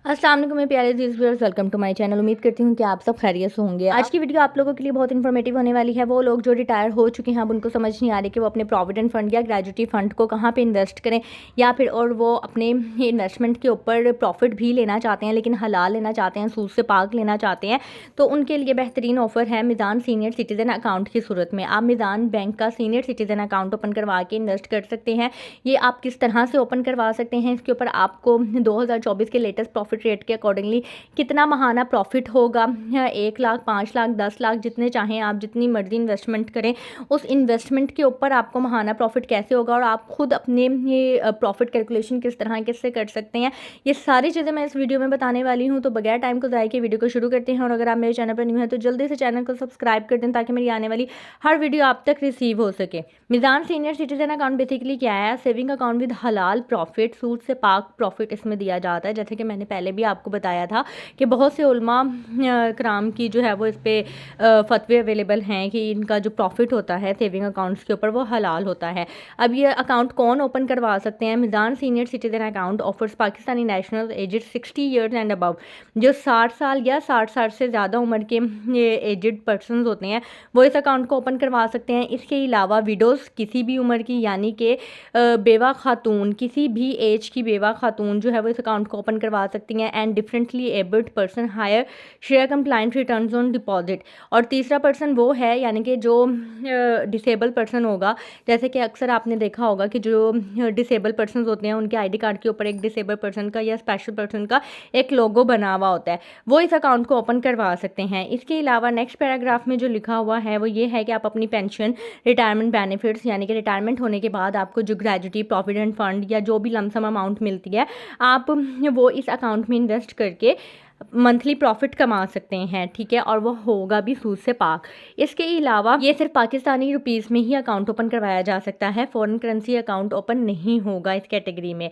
अस्सलाम वालेकुम मेरे प्यारे viewers, welcome to my channel. उम्मीद करती हूँ कि आप सब खैरियत से होंगे। आज की वीडियो आप लोगों के लिए बहुत इन्फॉर्मेटिव होने वाली है। वो लोग जो रिटायर हो चुके हैं, अब उनको समझ नहीं आ रही कि वो अपने प्रोविडेंट फंड या ग्रेजुटी फंड को कहाँ पे इन्वेस्ट करें, या फिर और वो अपने इन्वेस्टमेंट के ऊपर प्रॉफिट भी लेना चाहते हैं लेकिन हलाल लेना चाहते हैं, सूद से पाक लेना चाहते हैं। तो उनके लिए बेहतरीन ऑफर है मिज़ान सीनियर सिटीज़न अकाउंट की सूरत में। आप मिज़ान बैंक का सीनियर सिटीज़न अकाउंट ओपन करवा के इन्वेस्ट कर सकते हैं। ये आप किस तरह से ओपन करवा सकते हैं, इसके ऊपर आपको 2024 के लेटेस्ट प्रॉफिट रेट के अकॉर्डिंगली कितना महाना प्रॉफिट होगा, 1 लाख, 5 लाख, 10 लाख, जितने चाहें आप, जितनी मर्जी इन्वेस्टमेंट करें, उस इन्वेस्टमेंट के ऊपर आपको महाना प्रॉफिट कैसे होगा और आप खुद अपने ये प्रॉफिट कैलकुलेशन किस तरह किससे कर सकते हैं, ये सारी चीज़ें मैं इस वीडियो में बताने वाली हूँ। तो बगैर टाइम को ज़ाया किए वीडियो को शुरू करते हैं। और अगर आप मेरे चैनल पर न्यू हैं तो जल्दी से चैनल को सब्सक्राइब कर दें ताकि मेरी आने वाली हर वीडियो आप तक रिसीव हो सके। Meezan senior citizen account basically क्या है? सेविंग अकाउंट विद हलाल प्रॉफिट, सूद से पाक प्रॉफिट इसमें दिया जाता है। जैसे कि मैंने पहले भी आपको बताया था कि बहुत से उलमा कराम की जो है वो इस पर फतवे अवेलेबल हैं कि इनका जो प्रॉफिट होता है सेविंग अकाउंट्स के ऊपर वो हलाल होता है। अब ये अकाउंट कौन ओपन करवा सकते हैं? Meezan senior citizen account offers Pakistani national aged 60 years and above, जो 60 साल या 60 साल से ज़्यादा उम्र के ये एजेड पर्सन होते हैं वो इस अकाउंट को ओपन करवा सकते हैं। इसके अलावा विडोज़, किसी भी उम्र की यानी कि बेवा खातून, किसी भी एज की बेवा खातून जो है वो इस अकाउंट को ओपन करवा सकती हैं। And differently abled person higher share compliant returns on deposit. और तीसरा पर्सन वो है यानी कि जो डिसेबल पर्सन होगा। जैसे कि अक्सर आपने देखा होगा कि जो डिसेबल पर्सन होते हैं उनके आईडी कार्ड के ऊपर एक डिसेबल पर्सन का या स्पेशल पर्सन का एक लोगो बना हुआ होता है, वो इस अकाउंट को ओपन करवा सकते हैं। इसके अलावा नेक्स्ट पैराग्राफ में जो लिखा हुआ है वो ये है कि आप अपनी पेंशन, रिटायरमेंट बेनिफिट्स यानी कि रिटायरमेंट होने के बाद आपको जो ग्रेजुटी, प्रोविडेंट फंड या जो भी लमसम अमाउंट मिलती है, आप वो इस अकाउंट में इन्वेस्ट करके मंथली प्रॉफिट कमा सकते हैं, ठीक है। और वो होगा भी सूद से पाक। इसके अलावा ये सिर्फ पाकिस्तानी रुपीज़ में ही अकाउंट ओपन करवाया जा सकता है, फॉरेन करेंसी अकाउंट ओपन नहीं होगा इस कैटेगरी में।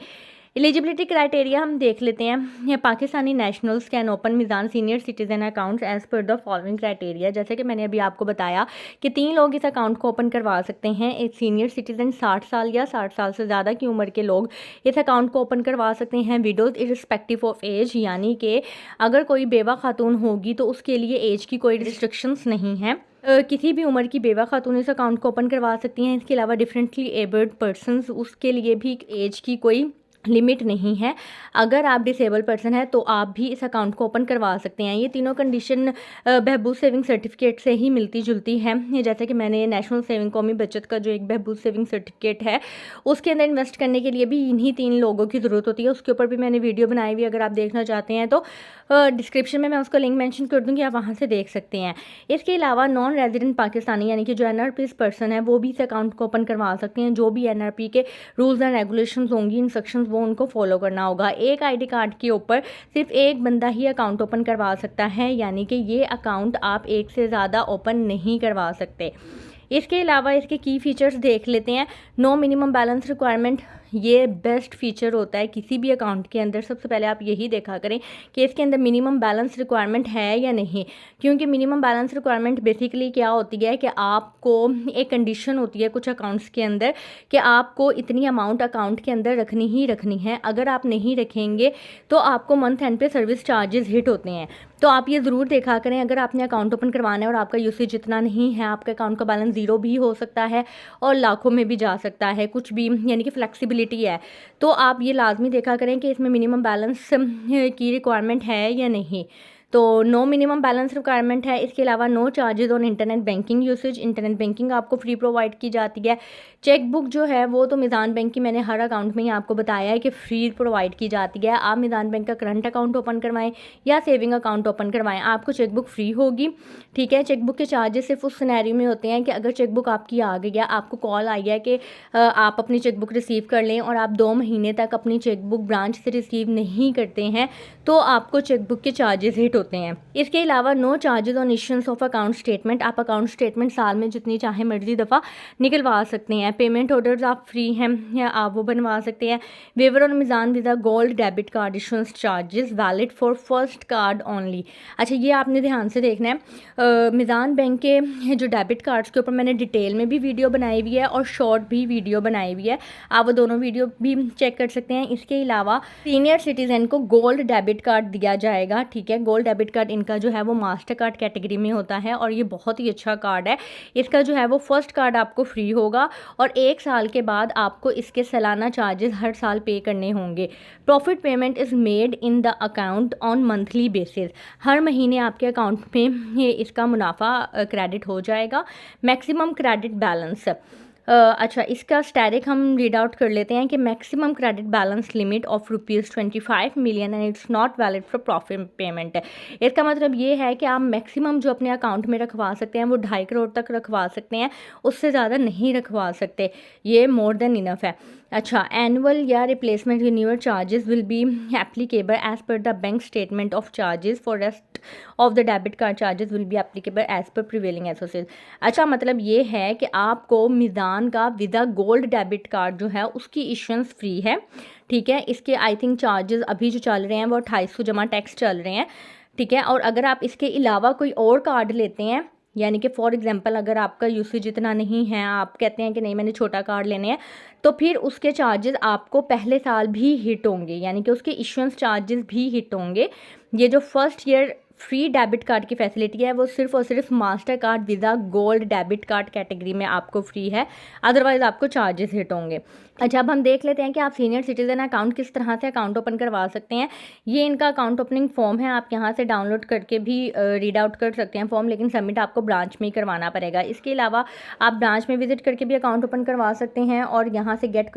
एलिजिबिलिटी क्राइटेरिया हम देख लेते हैं। ये Pakistani nationals can open Meezan senior citizen accounts as per the following criteria. जैसे कि मैंने अभी आपको बताया कि 3 लोग इस अकाउंट को ओपन करवा सकते हैं। एक सीनियर सिटीजन 60 साल या 60 साल से ज़्यादा की उम्र के लोग इस अकाउंट को ओपन करवा सकते हैं। विडोज़ इर्रिस्पेक्टिव ऑफ एज, यानी कि अगर कोई बेवा खातून होगी तो उसके लिए एज की कोई रिस्ट्रिक्शंस नहीं है। किसी भी उम्र की बेवा खातून इस अकाउंट को ओपन करवा सकती हैं। इसके अलावा डिफरेंटली एबल्ड पर्सनस, उसके लिए भी एज की कोई लिमिट नहीं है। अगर आप डिसेबल पर्सन है तो आप भी इस अकाउंट को ओपन करवा सकते हैं। ये तीनों कंडीशन बहबूद सेविंग सर्टिफिकेट से ही मिलती जुलती है। जैसे कि मैंने नेशनल सेविंग कौमी बचत का जो एक बहबूद सेविंग सर्टिफिकेट है उसके अंदर इन्वेस्ट करने के लिए भी इन्हीं 3 लोगों की ज़रूरत होती है। उसके ऊपर भी मैंने वीडियो बनाई हुई, अगर आप देखना चाहते हैं तो डिस्क्रिप्शन में मैं उसका लिंक मेंशन कर दूँगी, आप वहाँ से देख सकते हैं। इसके अलावा नॉन रेजिडेंट पाकिस्तानी यानी कि जो NRP पर्सन है वो भी इस अकाउंट को ओपन करवा सकते हैं। जो भी NRP के रूल्स एंड रेगुलेशंस होंगी, इंस्ट्रक्शंस, वो उनको फॉलो करना होगा। एक आईडी कार्ड के ऊपर सिर्फ एक बंदा ही अकाउंट ओपन करवा सकता है, यानी कि ये अकाउंट आप एक से ज़्यादा ओपन नहीं करवा सकते। इसके अलावा इसके की फीचर्स देख लेते हैं। नो मिनिमम बैलेंस रिक्वायरमेंट, ये बेस्ट फीचर होता है किसी भी अकाउंट के अंदर। सबसे पहले आप यही देखा करें कि इसके अंदर मिनिमम बैलेंस रिक्वायरमेंट है या नहीं, क्योंकि मिनिमम बैलेंस रिक्वायरमेंट बेसिकली क्या होती है कि आपको एक कंडीशन होती है कुछ अकाउंट्स के अंदर कि आपको इतनी अमाउंट अकाउंट के अंदर रखनी ही रखनी है। अगर आप नहीं रखेंगे तो आपको मंथ एंड पे सर्विस चार्जेस हिट होते हैं। तो आप ये ज़रूर देखा करें, अगर आपने अकाउंट ओपन करवाना है और आपका यूसेज इतना नहीं है, आपका अकाउंट का बैलेंस 0 भी हो सकता है और लाखों में भी जा सकता है, कुछ भी यानी कि फ्लेक्सिबिलिटी है, तो आप ये लाजमी देखा करें कि इसमें मिनिमम बैलेंस की रिक्वायरमेंट है या नहीं। तो नो मिनिमम बैलेंस रिक्वायरमेंट है। इसके अलावा no charges on internet banking usage, internet banking आपको फ्री प्रोवाइड की जाती है। चेक बुक जो है वो तो मिज़ान बैंक की मैंने हर अकाउंट में ही आपको बताया है कि फ्री प्रोवाइड की जाती है। आप मिज़ान बैंक का करंट अकाउंट ओपन करवाएं या सेविंग अकाउंट ओपन करवाएं, आपको चेक बुक फ्री होगी, ठीक है। चेक बुक के चार्जेस सिर्फ उस सिनेरियो में होते हैं कि अगर चेक बुक आपकी आ गई है, आपको कॉल आई है कि आप अपनी चेक बुक रिसीव कर लें और आप 2 महीने तक अपनी चेक बुक ब्रांच से रिसीव नहीं करते हैं तो आपको चेक बुक के चार्जेस हिट होते हैं। इसके अलावा no charges on issuance of account statement, आप अकाउंट स्टेटमेंट साल में जितनी चाहे मर्जी दफ़ा निकलवा सकते हैं। पेमेंट ऑर्डर्स आप फ्री हैं या आप वो बनवा सकते हैं। Waiver on Meezan Visa gold debit card issuance charges valid for first card only. अच्छा, ये आपने ध्यान से देखना है। मिज़ान बैंक के जो डेबिट कार्ड्स के ऊपर मैंने डिटेल में भी वीडियो बनाई हुई है और शॉर्ट भी वीडियो बनाई हुई है, आप वो दोनों वीडियो भी चेक कर सकते हैं। इसके अलावा सीनियर सिटीज़न को गोल्ड डेबिट कार्ड दिया जाएगा, ठीक है। गोल्ड डेबिट कार्ड इनका जो है वो मास्टर कार्ड कैटेगरी में होता है और ये बहुत ही अच्छा कार्ड है। इसका जो है वो फर्स्ट कार्ड आपको फ्री होगा और 1 साल के बाद आपको इसके सालाना चार्जेस हर साल पे करने होंगे। Profit payment is made in the account on monthly basis, हर महीने आपके अकाउंट में ये इसका मुनाफा क्रेडिट हो जाएगा। मैक्सिमम क्रेडिट बैलेंस, अच्छा, इसका स्टैटिक हम रीड आउट कर लेते हैं कि maximum credit balance limit of ₹25 million and it's not valid for profit payment. इसका मतलब ये है कि आप मैक्सिमम जो अपने अकाउंट में रखवा सकते हैं वो 2.5 करोड़ तक रखवा सकते हैं, उससे ज़्यादा नहीं रखवा सकते, ये मोर देन इनफ है। अच्छा, एनुअल या replacement renewal charges will be applicable as per the bank statement of charges, for rest of the debit card charges will be applicable as per prevailing associate. अच्छा, मतलब ये है कि आपको मिज़ान का वीज़ा गोल्ड डेबिट कार्ड जो है उसकी इशंस फ्री है, ठीक है। इसके आई थिंक चार्जेस अभी जो चल रहे हैं वो 2800 जमा टैक्स चल रहे हैं, ठीक है। और अगर आप इसके अलावा कोई और कार्ड लेते हैं, यानी कि फॉर एग्जांपल अगर आपका यूसेज इतना नहीं है, आप कहते हैं कि नहीं मैंने छोटा कार्ड लेने हैं, तो फिर उसके चार्जेस आपको पहले साल भी हिट होंगे, यानी कि उसके इशुएंस चार्जेस भी हिट होंगे। ये जो first year free debit card की फैसिलिटी है वो सिर्फ और सिर्फ master card visa gold debit card category में आपको फ्री है, अदरवाइज़ आपको चार्जेस हिट होंगे। अच्छा, अब हम देख लेते हैं कि आप सीनियर सिटीज़न अकाउंट किस तरह से अकाउंट ओपन करवा सकते हैं। ये इनका अकाउंट ओपनिंग फॉर्म है, आप यहाँ से डाउनलोड करके भी रीड आउट कर सकते हैं फॉर्म, लेकिन सबमिट आपको ब्रांच में ही करवाना पड़ेगा। इसके अलावा आप ब्रांच में विजिट करके भी अकाउंट ओपन करवा सकते हैं और यहाँ से गेट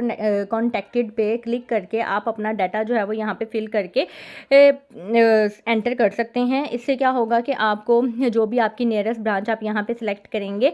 कॉन्टेक्टेड पे क्लिक करके आप अपना डाटा जो है वो यहाँ पे फिल करके एंटर कर सकते हैं। इससे क्या होगा कि आपको जो भी आपकी नियरेस्ट ब्रांच आप यहाँ पे सिलेक्ट करेंगे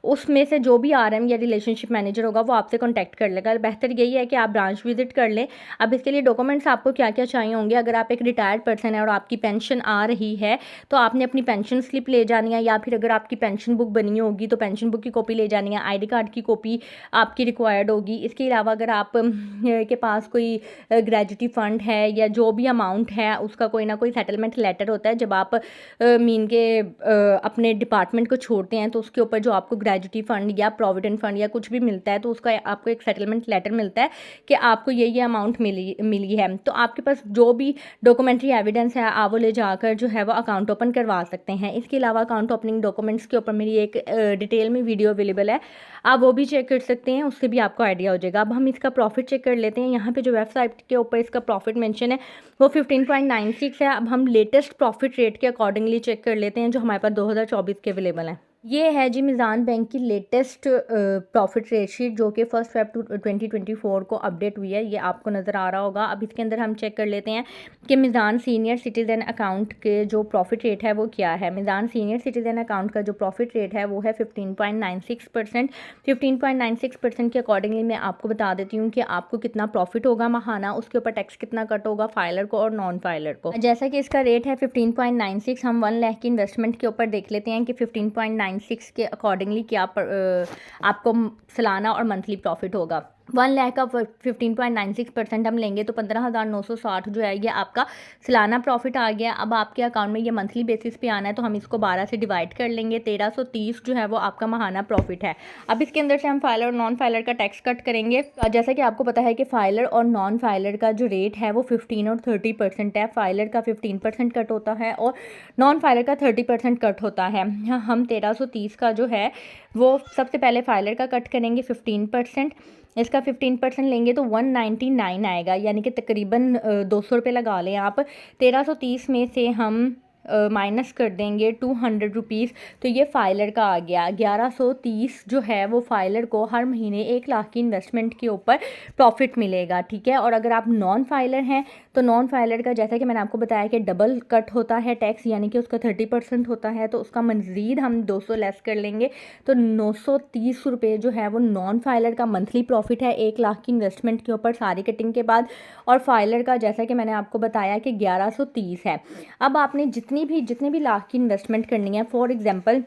उसमें से जो भी आरएम या रिलेशनशिप मैनेजर होगा वो आपसे कांटेक्ट कर लेगा। बेहतर यही है कि आप ब्रांच विजिट कर लें। अब इसके लिए डॉक्यूमेंट्स आपको क्या क्या चाहिए होंगे, अगर आप एक रिटायर्ड पर्सन है और आपकी पेंशन आ रही है तो आपने अपनी पेंशन स्लिप ले जानी है, या फिर अगर आपकी पेंशन बुक बनी होगी तो पेंशन बुक की कॉपी ले जानी है, आईडी कार्ड की कॉपी आपकी रिक्वायर्ड होगी। इसके अलावा अगर आप के पास कोई ग्रेजुटी फंड है या जो भी अमाउंट है उसका कोई ना कोई सेटलमेंट लेटर होता है, जब आप मीन के अपने डिपार्टमेंट को छोड़ते हैं तो उसके ऊपर जो आपको ग्रेजुटी फंड या प्रोविडेंट फंड या कुछ भी मिलता है तो उसका आपको एक सेटलमेंट लेटर मिलता है कि आपको ये अमाउंट मिली है। तो आपके पास जो भी डॉक्यूमेंट्री एविडेंस है आप वो ले जाकर जो है वो अकाउंट ओपन करवा सकते हैं। इसके अलावा अकाउंट ओपनिंग डॉक्यूमेंट्स के ऊपर मेरी एक डिटेल में वीडियो अवेलेबल है, आप वो भी चेक कर सकते हैं, उससे भी आपको आइडिया हो जाएगा। अब हम इसका प्रॉफिट चेक कर लेते हैं। यहाँ पे जो वेबसाइट के ऊपर इसका प्रॉफिट मेंशन है वो 15.96 है। अब हम लेटेस्ट प्रॉफिट रेट के अकॉर्डिंगली चेक कर लेते हैं जो हमारे पास 2024 के अवेलेबल है। ये है जी मिज़ान बैंक की लेटेस्ट प्रॉफिट रेट शीट जो कि 1 February 2024 को अपडेट हुई है, ये आपको नज़र आ रहा होगा। अब इसके अंदर हम चेक कर लेते हैं कि मिज़ान सीनियर सिटीज़न अकाउंट के जो प्रॉफिट रेट है वो क्या है। मिज़ान सीनियर सिटीज़न अकाउंट का जो प्रॉफिट रेट है वो है 15.96%। 15.96% के अकॉर्डिंगली मैं आपको बता देती हूँ कि आपको कितना प्रॉफिट होगा माहाना, उसके ऊपर टैक्स कितना कट होगा फाइलर को और नॉन फाइलर को। जैसा कि इसका रेट है 15.96, हम 1 लाख की इन्वेस्टमेंट के ऊपर देख लेते हैं कि 15.96 के अकॉर्डिंगली क्या आपको सालाना और मंथली प्रॉफिट होगा। 1 लाख का 15.96% हम लेंगे तो 15,960 जो है ये आपका सालाना प्रॉफिट आ गया। अब आपके अकाउंट में ये मंथली बेसिस पे आना है तो हम इसको 12 से डिवाइड कर लेंगे, 1330 जो है वो आपका माहाना प्रॉफिट है। अब इसके अंदर से हम फाइलर और नॉन फाइलर का टैक्स कट करेंगे। जैसा कि आपको पता है कि फाइलर और नॉन फाइलर का जो रेट है वो 15 और 30% है। फाइलर का 15% कट होता है और नॉन फाइलर का 30% कट होता है। हम 1330 का जो है वो सबसे पहले फाइलर का कट करेंगे 15%, इसका 15% लेंगे तो 199 आएगा, यानी कि तकरीबन 200 रुपये लगा लें आप। 1330 में से हम माइनस कर देंगे 200 रुपीज़, तो ये फाइलर का आ गया 1130 जो है वो फाइलर को हर महीने 1 लाख की इन्वेस्टमेंट के ऊपर प्रॉफिट मिलेगा, ठीक है। और अगर आप नॉन फाइलर हैं तो नॉन फाइलर का जैसा कि मैंने आपको बताया कि डबल कट होता है टैक्स, यानी कि उसका 30% होता है, तो उसका मज़ीद हम 200 लेस कर लेंगे तो 930 रुपये जो है वो नॉन फाइलर का मंथली प्रॉफिट है 1 लाख की इन्वेस्टमेंट के ऊपर सारी कटिंग के बाद। और फाइलर का जैसा कि मैंने आपको बताया कि 1130 है। अब आपने जितने जितने भी लाख की इन्वेस्टमेंट करनी है, फॉर एग्जांपल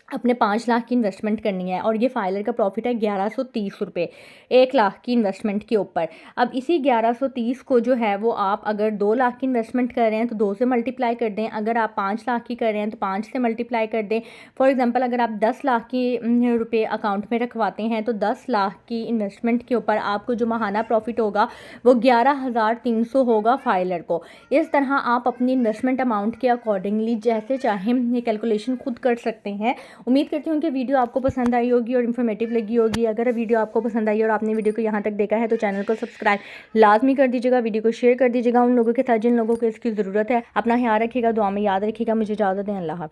अपने 5 लाख की इन्वेस्टमेंट करनी है और ये फाइलर का प्रॉफिट है 1130 रुपये 1 लाख की इन्वेस्टमेंट के ऊपर। अब इसी 1130 को जो है वो आप अगर 2 लाख की इन्वेस्टमेंट कर रहे हैं तो 2 से मल्टीप्लाई कर दें, अगर आप 5 लाख की कर रहे हैं तो 5 से मल्टीप्लाई कर दें। फॉर एग्जांपल अगर आप 10 लाख की रुपये अकाउंट में रखवाते हैं तो 10 लाख की इन्वेस्टमेंट के ऊपर आपको जो माहाना प्रॉफिट होगा वो 11,300 होगा फाइलर को। इस तरह आप अपनी इन्वेस्टमेंट अमाउंट के अकॉर्डिंगली जैसे चाहें ये कैलकुलेशन खुद कर सकते हैं। उम्मीद करती हूँ कि वीडियो आपको पसंद आई होगी और इन्फॉर्मेटिव लगी होगी। अगर वीडियो आपको पसंद आई और आपने वीडियो को यहाँ तक देखा है तो चैनल को सब्सक्राइब लाजमी कर दीजिएगा, वीडियो को शेयर कर दीजिएगा उन लोगों के साथ जिन लोगों को इसकी ज़रूरत है। अपना ख्याल रखिएगा, दुआ में याद रखिएगा। मुझे इजाज़त दें, अल्लाह हाफ़िज़।